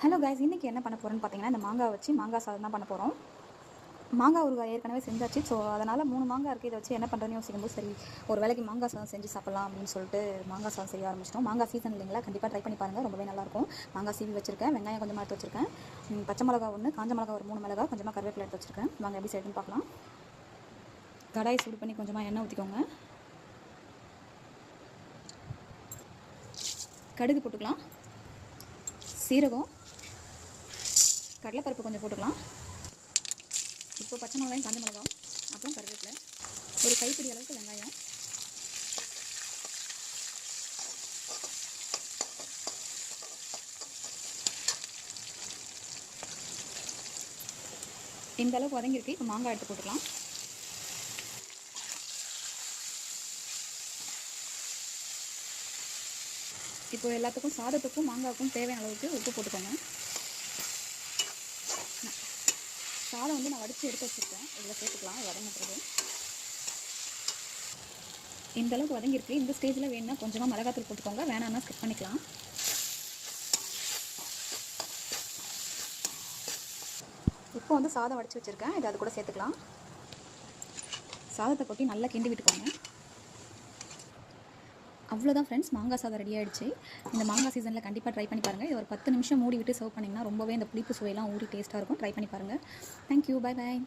Hello guys, இன்றைக்கி என்ன பண்ண போகிறோன்னு பார்த்தீங்கன்னா, இந்த மாங்காய் வச்சு மாங்காய் சாதம் தான் பண்ண போகிறோம். மாங்காய் ஊறுகாய் ஏற்கனவே செஞ்சாச்சு. ஸோ அதனால் 3 மாங்காய் இருக்குது. இதை வச்சு என்ன பண்ணுறதுன்னு யோசிக்கும்போது, சரி ஒரு வேளைக்கு மாங்காய் சாதம் செஞ்சு சாப்பிட்லாம் அப்படின்னு சொல்லிட்டு மாங்காய் சாதம் செய்ய ஆரம்பிச்சிட்டோம். மாங்காய் சீசன் இல்லைங்களா, கண்டிப்பாக ட்ரை பண்ணி பாருங்கள், ரொம்பவே நல்லாயிருக்கும். மாங்காய் சீவி வச்சுருக்கேன், வெங்காயம் கொஞ்சமாக எடுத்து வச்சுருக்கேன், பச்சை மிளகா 1, காஞ்ச மிளகா ஒரு 3 மிளகா, கொஞ்சமாக கருவேப்பிலை எடுத்து வச்சுருக்கேன். வாங்க எப்படி செய்யணும்னு பார்க்கலாம். கடாய் சூடு பண்ணி கொஞ்சமாக எண்ணெய் ஊற்றிக்கோங்க. கடுகு போட்டுக்கலாம், சீரகம், கடலைப்பருப்பு கொஞ்சம் போட்டுக்கலாம். இப்போ பச்சை மிளகாயும் காஞ்ச மிளகாயும் அப்புறம் கருவேப்பிலை, ஒரு கைப்பிடி அளவுக்கு வெங்காயம், இந்த அளவுக்கு வதங்கியிருக்கு. இப்போ மாங்காய் எடுத்து போட்டுக்கலாம். இப்போ எல்லாத்துக்கும் சாதத்துக்கும் மாங்காய்க்கும் தேவையான அளவுக்கு உப்பு போட்டுக்கோங்க. சாதம் வந்து நான் வடித்து எடுத்து வச்சுருக்கேன், இதில் சேர்த்துக்கலாம். வதங்கினது இந்த அளவுக்கு வதங்கியிருக்கு. இந்த ஸ்டேஜில் வேணுன்னா கொஞ்சமாக மிளகாத்தூள் போட்டுக்கோங்க, வேணான்னா ஸ்கிப் பண்ணிக்கலாம். இப்போ வந்து சாதம் வடித்து வச்சுருக்கேன், இதை அது கூட சேர்த்துக்கலாம். சாதத்தை கொட்டி நல்லா கிண்டி விட்டுக்கோங்க. அவ்வளோதான் ஃப்ரெண்ட்ஸ், மாங்காய் சாதம் ரெடி ஆகிடுச்சு. இந்த மாங்காய் சீசனில் கண்டிப்பாக ட்ரை பண்ணி பாருங்கள். இது ஒரு 10 நிமிஷம் மூடி விட்டு சர்வ் பண்ணிங்கன்னா ரொம்பவே இந்த புளிப்பு சுவையெல்லாம் ஊறி டேஸ்ட்டாக இருக்கும். ட்ரை பண்ணி பாருங்கள். Thank you, bye bye.